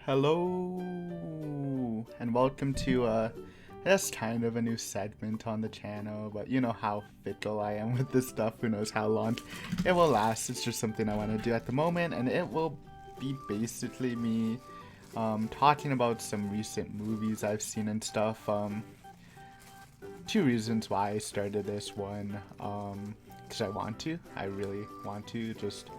Hello, and welcome to I guess kind of a new segment on the channel, but you know how fickle I am with this stuff. Who knows how long it will last? It's just something I want to do at the moment, and it will be basically me talking about some recent movies I've seen and stuff. Two reasons why I started this one. Because I really want to just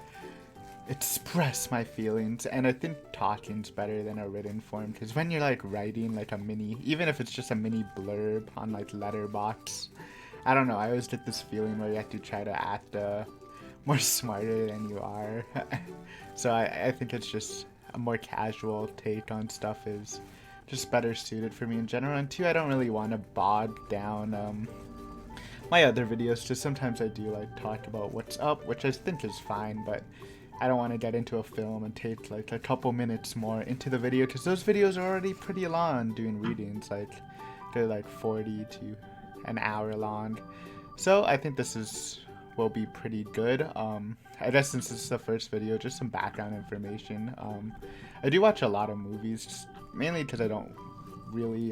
express my feelings, and I think talking's better than a written form, because when you're like writing like a mini, even if it's just a mini blurb on like letterbox, I don't know, I always get this feeling where you have to try to act more smarter than you are. So I think it's just a more casual take on stuff is just better suited for me in general. And two, I don't really want to bog down my other videos, just sometimes I do like talk about what's up, which I think is fine, but I don't want to get into a film and take like a couple minutes more into the video, because those videos are already pretty long doing readings, like they're like 40 to an hour long. So I think will be pretty good. I guess since this is the first video, just some background information. I do watch a lot of movies, mainly because I don't really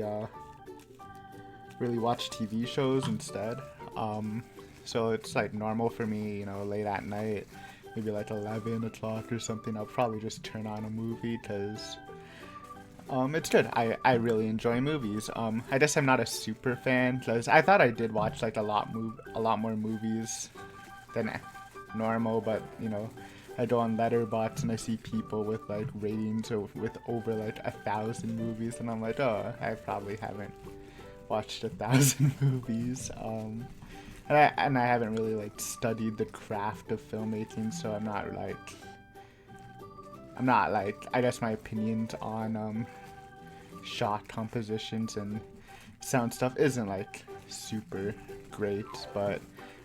watch TV shows instead. So it's like normal for me, you know, late at night, maybe like 11 o'clock or something, I'll probably just turn on a movie, because it's good. I really enjoy movies. I guess I'm not a super fan, because I thought I did watch like a lot more movies than normal, but you know, I go on Letterboxd and I see people with like ratings with over like 1,000 movies, and I'm like, oh, I probably haven't watched 1,000 movies. And I haven't really like studied the craft of filmmaking, so I'm not like I guess my opinions on shot compositions and sound stuff isn't like super great, but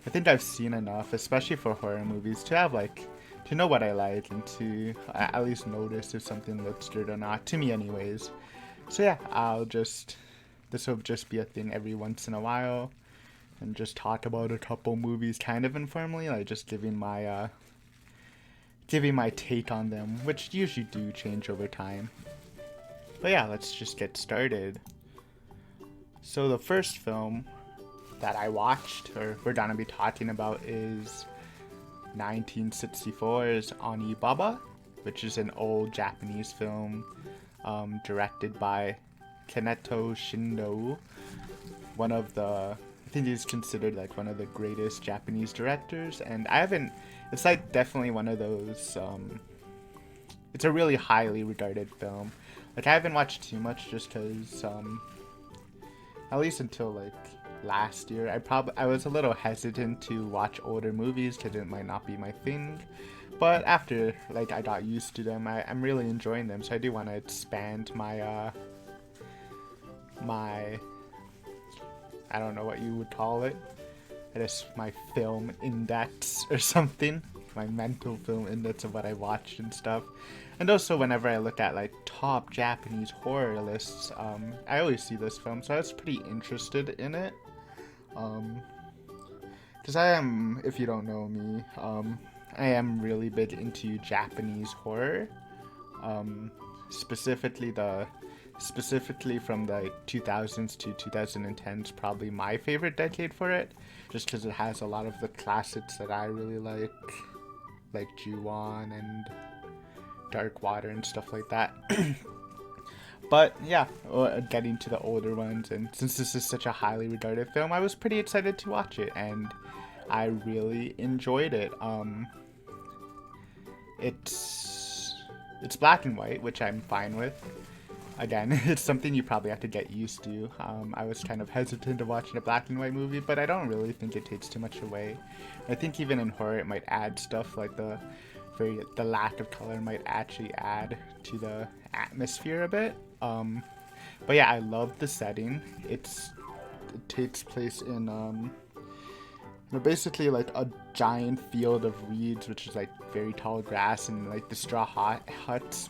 I think I've seen enough, especially for horror movies, to have like to know what I like and to at least notice if something looks good or not, to me anyways. So yeah, this will just be a thing every once in a while, and just talk about a couple movies kind of informally, like just giving my take on them, which usually do change over time. But yeah, let's just get started. So the first film that I watched, or we're gonna be talking about, is 1964's Onibaba, which is an old Japanese film directed by Kaneto Shindo, one of the I think he's considered like one of the greatest Japanese directors, and it's like definitely one of those, it's a really highly regarded film. Like I haven't watched too much just because, at least until like last year, I was a little hesitant to watch older movies because it might not be my thing. But after like I got used to them, I'm really enjoying them, so I do want to expand my I don't know what you would call it. I guess my film index or something. My mental film index of what I watched and stuff. And also whenever I look at like top Japanese horror lists, I always see this film, so I was pretty interested in it. Because I am, if you don't know me, I am really big into Japanese horror. Specifically from the 2000s to 2010s, probably my favorite decade for it, just because it has a lot of the classics that I really like Ju-on and Dark Water and stuff like that. But yeah, getting to the older ones, and since this is such a highly regarded film, I was pretty excited to watch it, and I really enjoyed it. It's black and white, which I'm fine with. Again, it's something you probably have to get used to. I was kind of hesitant to watching a black and white movie, but I don't really think it takes too much away. I think even in horror it might add stuff, like the lack of color might actually add to the atmosphere a bit. But yeah, I love the setting. It takes place in basically like a giant field of reeds, which is like very tall grass, and like the straw huts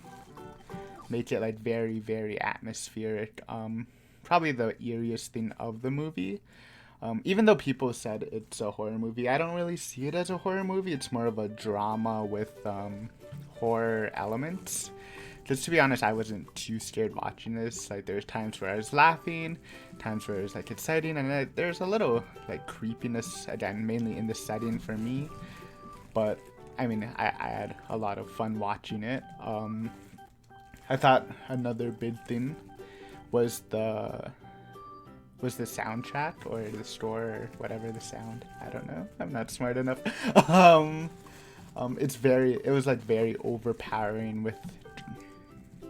make it like very, very atmospheric. Probably the eeriest thing of the movie. Even though people said it's a horror movie, I don't really see it as a horror movie. It's more of a drama with horror elements. Because to be honest, I wasn't too scared watching this. Like there's times where I was laughing, times where it was like exciting, and there's a little like creepiness again, mainly in the setting for me. But I mean, I had a lot of fun watching it. I thought another big thing was the soundtrack or the score or whatever the sound. I don't know. I'm not smart enough. It was like very overpowering with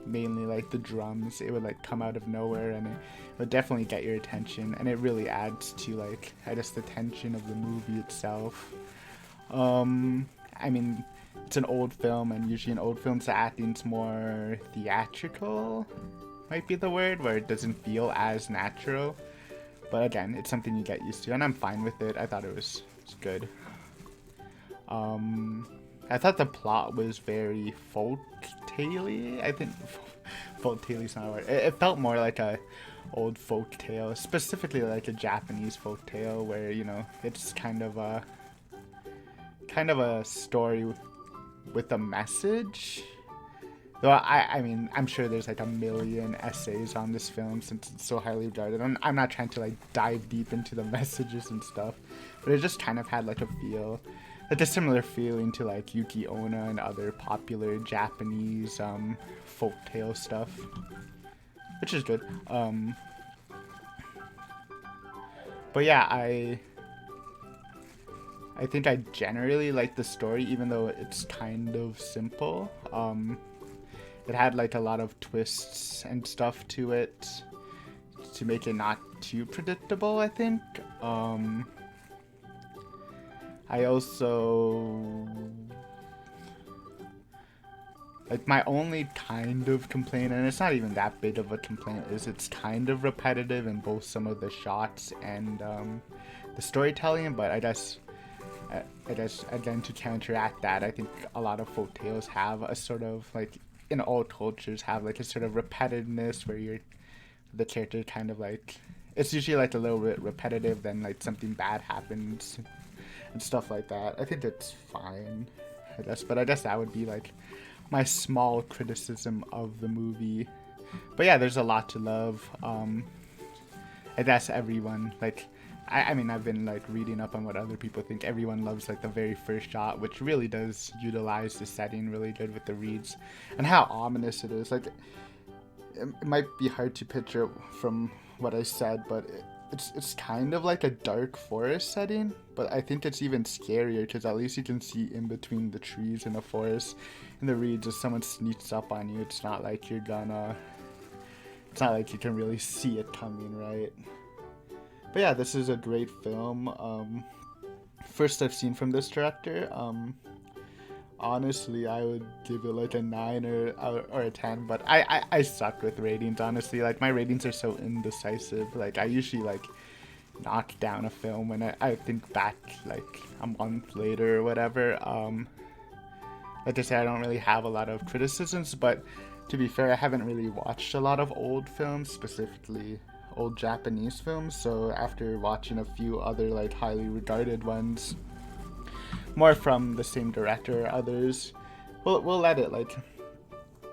mainly like the drums. It would like come out of nowhere and it would definitely get your attention, and it really adds to like I guess the tension of the movie itself. I mean, it's an old film, and usually in old films the acting's more theatrical, might be the word, where it doesn't feel as natural. But again, it's something you get used to, and I'm fine with it. I thought it was good. I thought the plot was very folk-tale-y. I think folk-tale-y's not a word. It felt more like a old folk tale, specifically like a Japanese folk tale, where you know it's kind of a story with a message. Though I mean, I'm sure there's like a million essays on this film since it's so highly regarded. I'm not trying to like dive deep into the messages and stuff, but it just kind of had like a similar feeling to like Yuki Onna and other popular Japanese folktale stuff, which is good. But yeah, I think I generally like the story, even though it's kind of simple. It had like a lot of twists and stuff to it to make it not too predictable, I think. I also like my only kind of complaint, and it's not even that big of a complaint, is it's kind of repetitive in both some of the shots and the storytelling. But I guess again, to counteract that, I think a lot of folk tales have a sort of like, in all cultures, have like a sort of repetitiveness where the character kind of like, it's usually like a little bit repetitive, then like something bad happens and stuff like that. I think it's fine, I guess, but I guess that would be like my small criticism of the movie. But yeah, there's a lot to love. I guess everyone like, I mean, I've been like reading up on what other people think. Everyone loves like the very first shot, which really does utilize the setting really good with the reeds and how ominous it is. Like, it might be hard to picture from what I said, but it's kind of like a dark forest setting. But I think it's even scarier because at least you can see in between the trees in the forest. In the reeds, if someone sneaks up on you, it's not like you can really see it coming, right? But yeah, this is a great film. First I've seen from this director. Honestly, I would give it like a 9 or a 10, but I suck with ratings, honestly. Like, my ratings are so indecisive. Like, I usually like knock down a film when I think back like a month later or whatever. Like I said, I don't really have a lot of criticisms, but to be fair, I haven't really watched a lot of old films, specifically old Japanese films. So after watching a few other like highly regarded ones, more from the same director or others, we'll let it like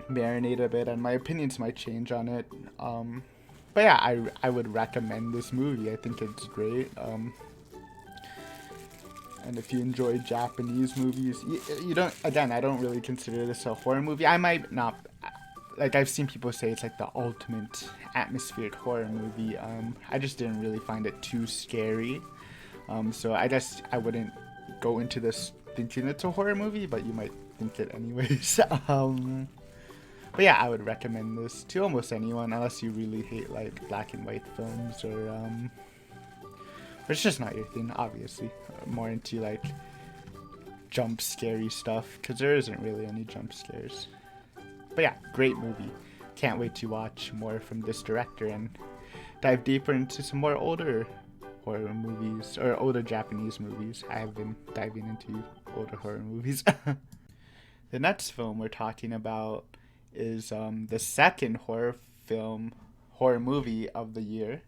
marinate a bit, and my opinions might change on it. But yeah, I would recommend this movie. I think it's great. And if you enjoy Japanese movies, you don't, again, I don't really consider this a horror movie. I might not, like, I've seen people say it's like the ultimate atmospheric horror movie. I just didn't really find it too scary. So I guess I wouldn't go into this thinking it's a horror movie, but you might think it anyways. But yeah, I would recommend this to almost anyone, unless you really hate like black and white films, or it's just not your thing, obviously. More into like jump scary stuff, because there isn't really any jump scares. But yeah, great movie. Can't wait to watch more from this director and dive deeper into some more older horror movies, or older Japanese movies. I have been diving into older horror movies. The next film we're talking about is the second horror movie of the year,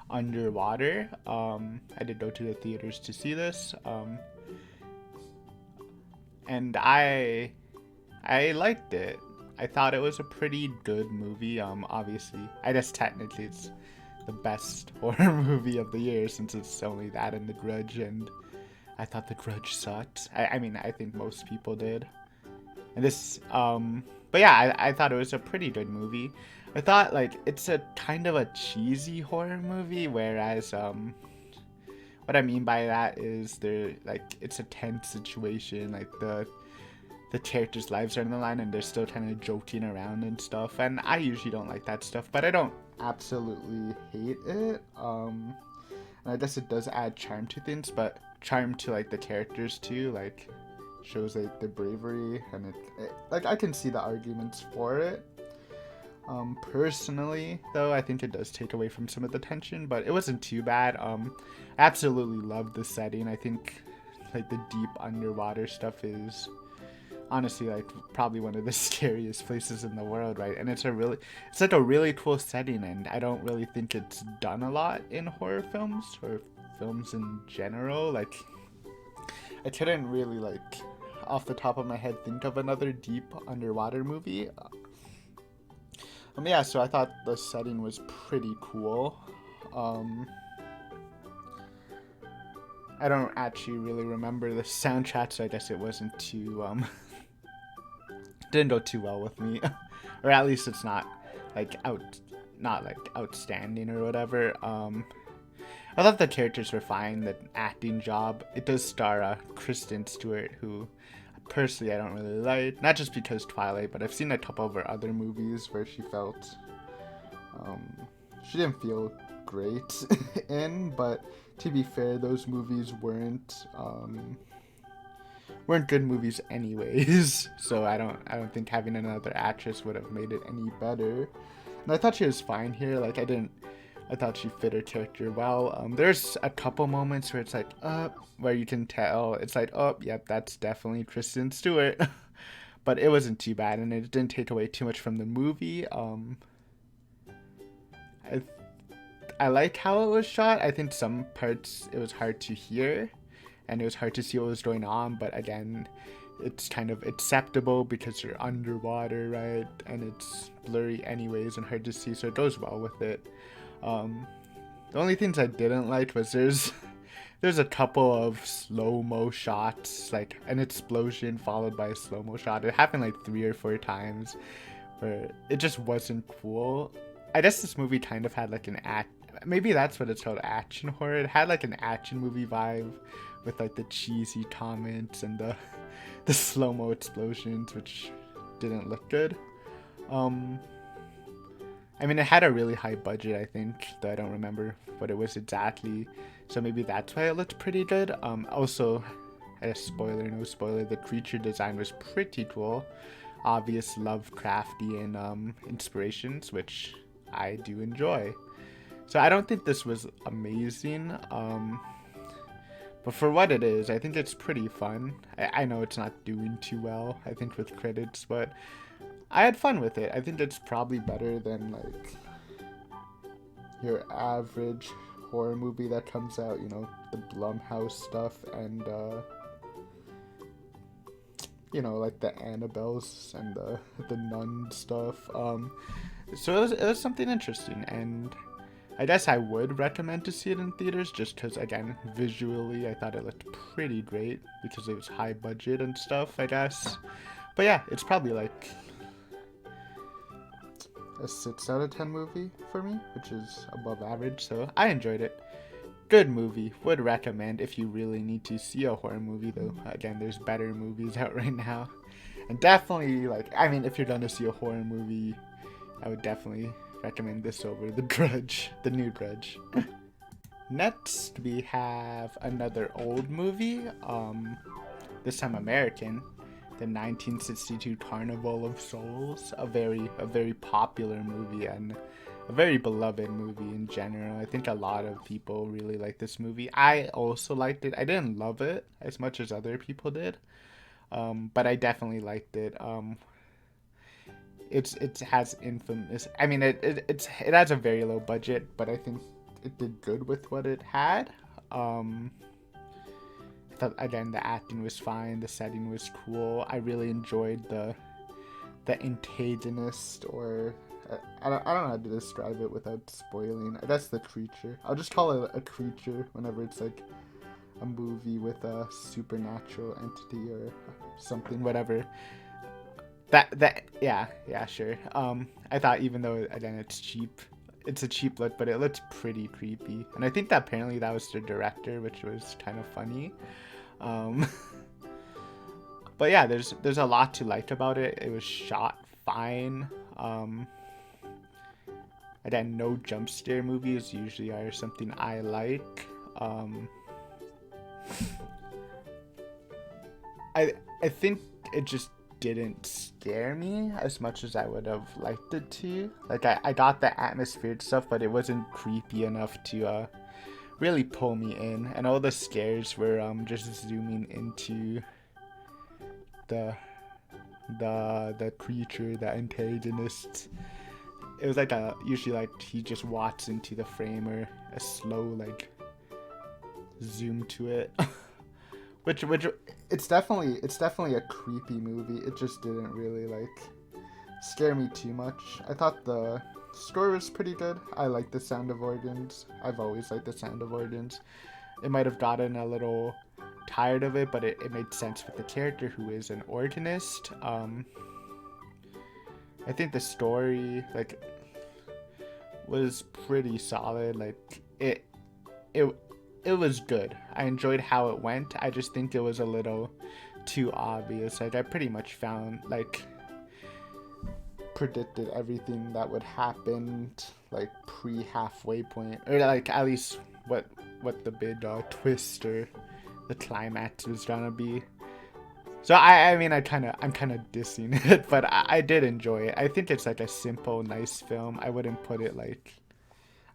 Underwater. I did go to the theaters to see this, and I liked it. I thought it was a pretty good movie. Obviously, I guess technically it's the best horror movie of the year since it's only that and The Grudge, and I thought The Grudge sucked. I mean, I think most people did. And this, but yeah, I thought it was a pretty good movie. I thought, like, it's a kind of a cheesy horror movie, whereas, what I mean by that is it's a tense situation, like, the characters' lives are on the line and they're still kind of joking around and stuff, and I usually don't like that stuff, but I don't absolutely hate it. And I guess it does add charm to things, but charm to, like, the characters too, like, shows, like, the bravery, and it like, I can see the arguments for it. Personally, though, I think it does take away from some of the tension, but it wasn't too bad. I absolutely loved the setting. I think, like, the deep underwater stuff is honestly, like, probably one of the scariest places in the world, right? And it's like a really cool setting, and I don't really think it's done a lot in horror films or films in general. Like, I couldn't really, like, off the top of my head, think of another deep underwater movie. Yeah, so I thought the setting was pretty cool. I don't actually really remember the soundtrack, so I guess it wasn't too, didn't go too well with me. Or at least it's not, like, outstanding or whatever. I thought the characters were fine, the acting job. It does star Kristen Stewart, who personally I don't really like, not just because Twilight, but I've seen a couple of her other movies where she didn't feel great in, but to be fair, those movies weren't good movies anyways, so I don't think having another actress would have made it any better. And I thought she was fine here. Like, I thought she fit her character well. There's a couple moments where it's like, where you can tell it's like, oh, yep, that's definitely Kristen Stewart. But it wasn't too bad, and it didn't take away too much from the movie. I like how it was shot. I think some parts it was hard to hear, and it was hard to see what was going on. But again, it's kind of acceptable because you're underwater, right? And it's blurry anyways and hard to see, so it goes well with it. The only things I didn't like was there's a couple of slow-mo shots, like an explosion followed by a slow-mo shot. It happened like 3 or 4 times where it just wasn't cool. I guess this movie kind of had like maybe that's what it's called, action horror. It had like an action movie vibe with like the cheesy comments and the slow-mo explosions, which didn't look good. I mean, it had a really high budget, I think, though I don't remember what it was exactly. So maybe that's why it looked pretty good. Also, a spoiler, no spoiler, the creature design was pretty cool. Obvious Lovecraftian inspirations, which I do enjoy. So I don't think this was amazing. But for what it is, I think it's pretty fun. I know it's not doing too well, I think, with credits, but I had fun with it. I think it's probably better than, like, your average horror movie that comes out, you know, the Blumhouse stuff and, you know, like the Annabelles and the Nun stuff. So it was something interesting, and I guess I would recommend to see it in theaters just because, again, visually I thought it looked pretty great because it was high budget and stuff, I guess. But yeah, it's probably like a 6 out of 10 movie for me, which is above average, so I enjoyed it. Good movie, would recommend if you really need to see a horror movie, though again, there's better movies out right now. And definitely, like, I mean, if you're gonna see a horror movie, I would definitely recommend this over The Grudge, the new Grudge. Next, we have another old movie, this time American, the 1962 Carnival of Souls, a very popular movie and a very beloved movie in general. I think a lot of people really like this movie. I also liked it. I didn't love it as much as other people did, but I definitely liked it. It has infamous. I mean, it has a very low budget, but I think it did good with what it had. Again, the acting was fine, the setting was cool. I really enjoyed the the antagonist, or I don't know how to describe it without spoiling. That's the creature. I'll just call it a creature whenever it's like a movie with a supernatural entity or something, whatever. Yeah, sure. I thought, even though again it's a cheap look, but it looks pretty creepy. And I think that apparently that was the director, which was kind of funny. But yeah, there's a lot to like about it. It was shot fine. Again, no jump scare movies usually are something I like. I think it just didn't scare me as much as I would have liked it to. Like, I got the atmospheric stuff, but it wasn't creepy enough to really pull me in. And all the scares were just zooming into the creature, the antagonist. It was like usually like he just walks into the frame, or a slow like zoom to it. which it's definitely a creepy movie. It just didn't really like scare me too much. I thought the score was pretty good. I like the sound of organs. I've always liked the sound of organs. It might have gotten a little tired of it, but it made sense with the character, who is an organist. I think the story like was pretty solid. Like it was good. I enjoyed how it went. I just think it was a little too obvious. Like, I pretty much predicted everything that would happen, like pre-halfway point, or like at least what the big twist or the climax was gonna be. So I'm kind of dissing it, but I did enjoy it. I think it's like a simple, nice film. I wouldn't put it like,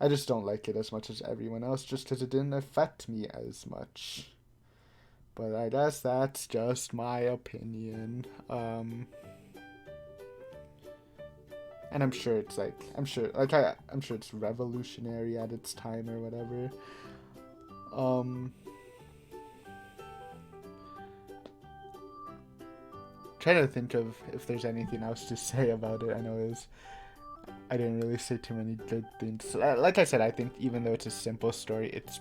I just don't like it as much as everyone else, just because it didn't affect me as much. But I guess that's just my opinion. And I'm sure it's I'm sure it's revolutionary at its time or whatever. Trying to think of if there's anything else to say about it. I didn't really say too many good things. Like I said, I think even though it's a simple story, it's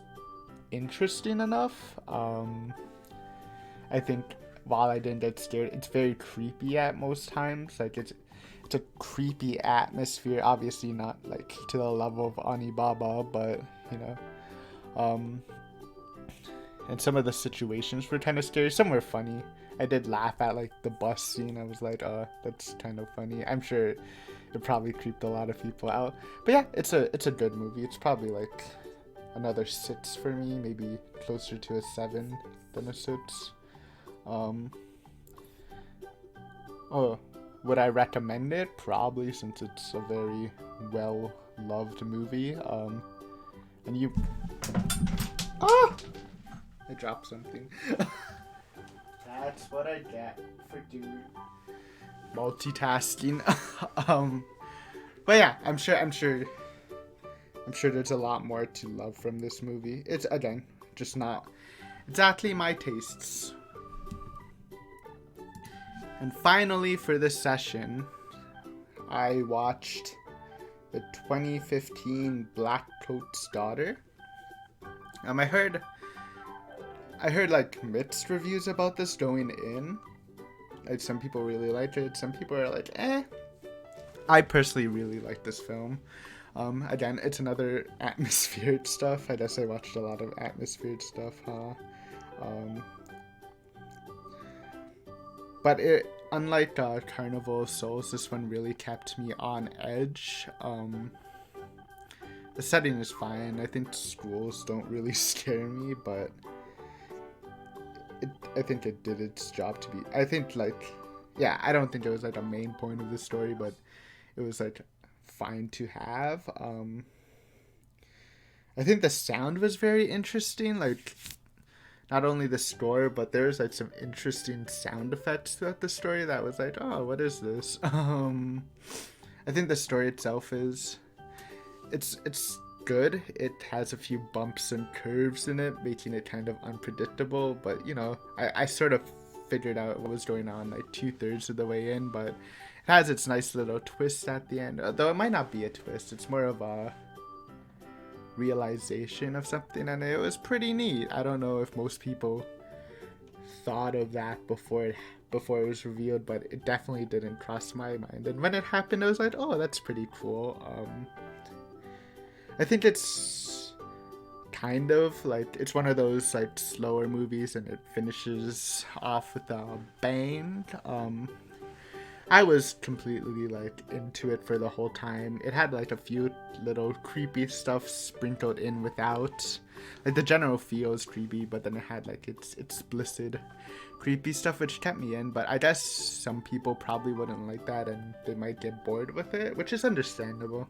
interesting enough. I think while I didn't get scared, it's very creepy at most times. Like, it's a creepy atmosphere. Obviously not like to the level of Onibaba, but you know. And some of the situations were kind of scary. Some were funny. I did laugh at like the bus scene. I was like, oh, that's kind of funny. I'm sure it probably creeped a lot of people out. But yeah, it's a good movie. It's probably like another 6 for me, maybe closer to a 7 than a 6. Would I recommend it? Probably, since it's a very well loved movie. And you I dropped something. That's what I get for doing multitasking. But yeah, I'm sure there's a lot more to love from this movie. It's, again, just not exactly my tastes. And finally, for this session, I watched the 2015 Black Coat's Daughter. I heard like mixed reviews about this going in. Like, some people really liked it, some people are like, eh. I personally really like this film. Again, it's another atmospheric stuff. I guess I watched a lot of atmospheric stuff, but unlike Carnival of Souls, this one really kept me on edge. The setting is fine. I think schools don't really scare me, but I think it did its job to be. I think, like, yeah, I don't think it was like a main point of the story, but it was like fine to have. I think the sound was very interesting. Like, not only the score, but there's like some interesting sound effects throughout the story that was like, oh, what is this? I think the story itself it's good. It has a few bumps and curves in it, making it kind of unpredictable, but you know, I sort of figured out what was going on like 2/3 of the way in, but has its nice little twist at the end, though it might not be a twist. It's more of a realization of something, and it was pretty neat. I don't know if most people thought of that before it was revealed, but it definitely didn't cross my mind. And when it happened, I was like, oh, that's pretty cool. I think it's kind of like, it's one of those like slower movies, and it finishes off with a bang. I was completely like into it for the whole time. It had like a few little creepy stuff sprinkled in without. Like the general feel is creepy, but then it had like its explicit creepy stuff which kept me in. But I guess some people probably wouldn't like that, and they might get bored with it, which is understandable.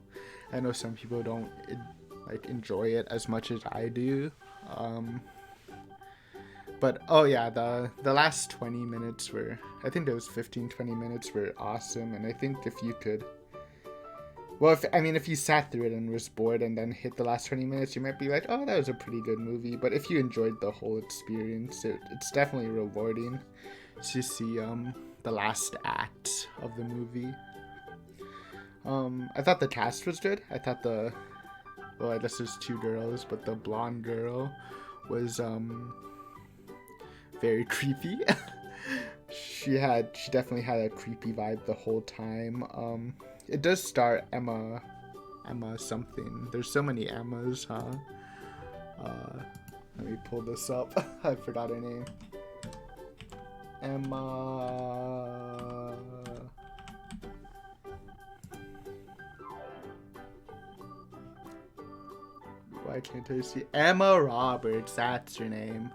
I know some people don't like enjoy it as much as I do. But oh yeah, the last 20 minutes were, I think those 15-20 minutes were awesome. And I think if you could, well, if you sat through it and was bored and then hit the last 20 minutes, you might be like, oh, that was a pretty good movie. But if you enjoyed the whole experience, it's definitely rewarding to see the last act of the movie. I thought the cast was good. I thought well, I guess there's two girls, but the blonde girl was very creepy. She definitely had a creepy vibe the whole time. It does star Emma something. There's so many Emmas, huh? Let me pull this up. I forgot her name. Emma. Why can't I see? Emma Roberts, that's her name.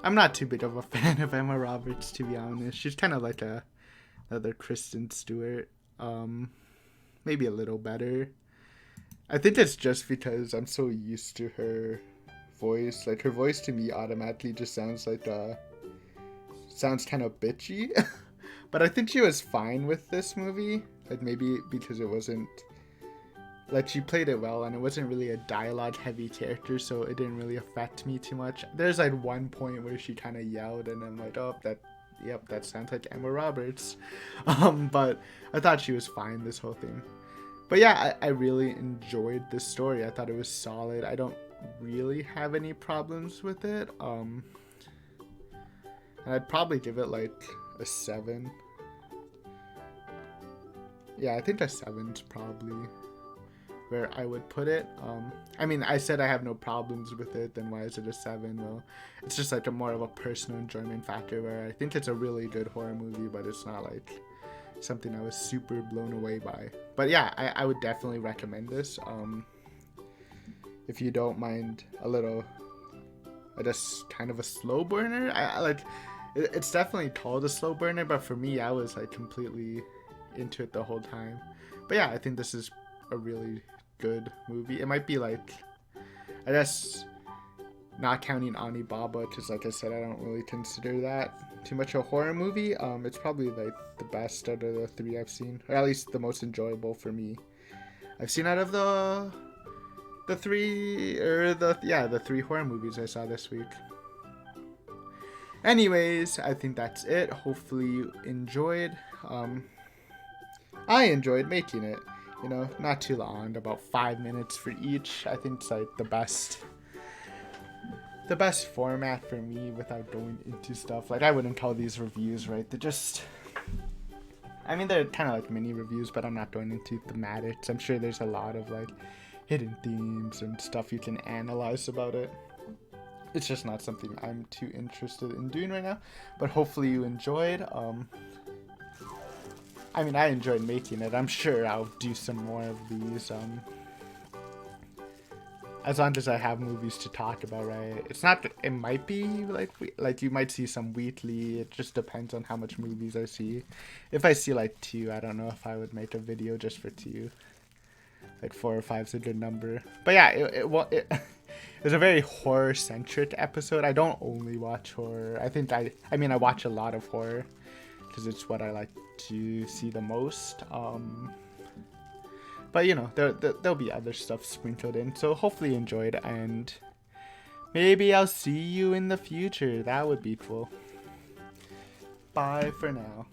I'm not too big of a fan of Emma Roberts, to be honest. She's kind of like another Kristen Stewart. Maybe a little better. I think it's just because I'm so used to her voice. Like, her voice to me automatically just sounds like sounds kind of bitchy. But I think she was fine with this movie. Like, maybe because it wasn't, like, she played it well, and it wasn't really a dialogue heavy character, so it didn't really affect me too much. There's like one point where she kind of yelled, and I'm like, oh, that sounds like Emma Roberts. But I thought she was fine this whole thing. But yeah, I really enjoyed this story. I thought it was solid. I don't really have any problems with it. And I'd probably give it like a 7. Yeah, I think a 7's probably where I would put it. I said I have no problems with it, then why is it a 7? Well, it's just like more of a personal enjoyment factor, where I think it's a really good horror movie, but it's not like something I was super blown away by. But yeah, I would definitely recommend this. If you don't mind a little, I guess, kind of a slow burner. I like, it's definitely called a slow burner, but for me, I was like completely into it the whole time. But yeah, I think this is a really good movie. It might be like, I guess, not counting Onibaba, because like I said, I don't really consider that too much a horror movie. It's probably like the best out of the 3 I've seen, or at least the most enjoyable for me I've seen out of the 3 horror movies I saw this week. Anyways, I think that's it. Hopefully you enjoyed. I enjoyed making it. You know, not too long, about 5 minutes for each. I think it's like the best format for me without going into stuff. Like, I wouldn't call these reviews, right? They're just, they're kind of like mini reviews, but I'm not going into thematics. I'm sure there's a lot of like hidden themes and stuff you can analyze about it. It's just not something I'm too interested in doing right now, but hopefully you enjoyed. I enjoyed making it. I'm sure I'll do some more of these, as long as I have movies to talk about, right? It's not, it might be like you might see some weekly. It just depends on how much movies I see. If I see like 2, I don't know if I would make a video just for 2. Like 4 or 5 is a good number. But yeah, it was a very horror-centric episode. I don't only watch horror. I watch a lot of horror, because it's what I like to see the most. But you know, there'll be other stuff sprinkled in. So hopefully you enjoyed, and maybe I'll see you in the future. That would be cool. Bye for now.